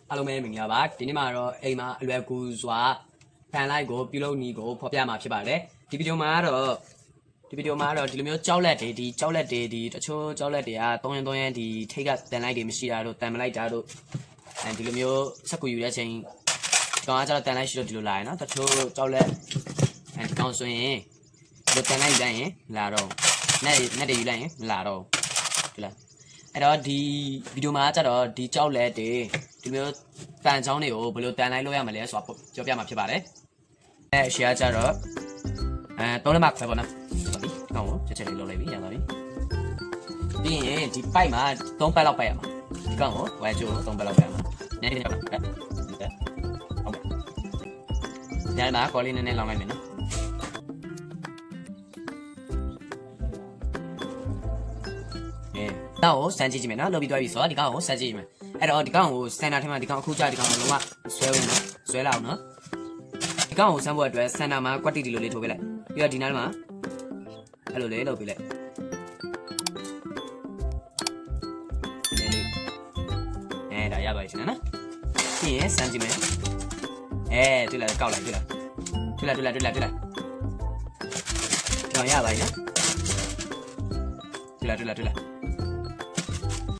အားလုံးပဲမင်္ဂလာပါဒီနေ့မှာတော့အိမ်မှာအလွယ်ကူစွာဖန်လိုက်ကိုပြုလုပ်နည်းကိုဖော်ပြမှာဖြစ်ပါတယ်ဒီဗီဒီယိုမှာတော့ဒီလိုမျိုးကြောက်လက်တွေဒီကြောက်လက်တွေဒီတချို့ကြောက်လက်တွေက3ရန်ဒီထိတ်ကတန်လိုက်တွေမရှိတာတို့တန်မလိုက်တာတို့ဒီလိုမျိုးစက်ကူယူတဲ့အချိန်ကောင်ကကျတော့တန်လိုက်ရှိတော့ဒီလိုလာရနော်တချို့ကြောက်လက်ကောင်ဆိုရင်ဒီတန်လိုက်လိုက်ရင်လာတော့နဲ့တွေယူလိုက်ရင်မလာတော့ဒီလားအဲ့တော့ဒီဗီဒီယိုမှာကျတော့ဒီကြောက်လက်တွေဒီမျိုးတန်ချောင်းတွေကိုဘယ်လိုတန်လိုက်လို့ရမလဲဆိုတာပြောပြမှာဖြစ်ပါတယ်အရှိအားကျတော့3လက်မခွဲပေါ့နော်ဟုတ်ပြီဒီကောင်ကိုချက်လေးလုပ်လိုက်ပြီရသွားပြီပြီးရင်ဒီပိုက်မှာ3ပတ်လောက်ပိုက်ရမှာဒီကောင်ကိုဝိုင်းကျိုး3ပတ်လောက်ပိုက်ရမှာနည်းနည်းလောက်ဟုတ်ကဲ့ညမှာကော်လေးနည်းနည်းလောင်းလိုက်မယ်နော်တော့စမ်းကြည့်ကြည့်မယ်နော်လုပ်ပြီးသွားပြီဆိုတော့ဒီကောင်ကိုစမ်းကြည့်ကြည့်မယ်အဲ့တော့ဒီကောင်ကိုစန်တာထဲမှာဒီကောင်အခုကြဒီကောင်လုံးဝဆွဲဝင်နော်ဆွဲလာအောင်နော်ဒီကောင်ကိုစမ်းဖို့အတွက်စန်တာမှာကွက်တီဒီလိုလေးထိုးပေးလိုက်ပြီးတော့ဒီနားမှာအဲ့လိုလေးလုပ်ပေးလိုက်ဒါရပါပြီရှင်နော်ပြီးရင်စမ်းကြည့်မယ်တွေ့လားကောက်လိုက်တွေ့လားတော့ရပါပြီနော်တွေ့လား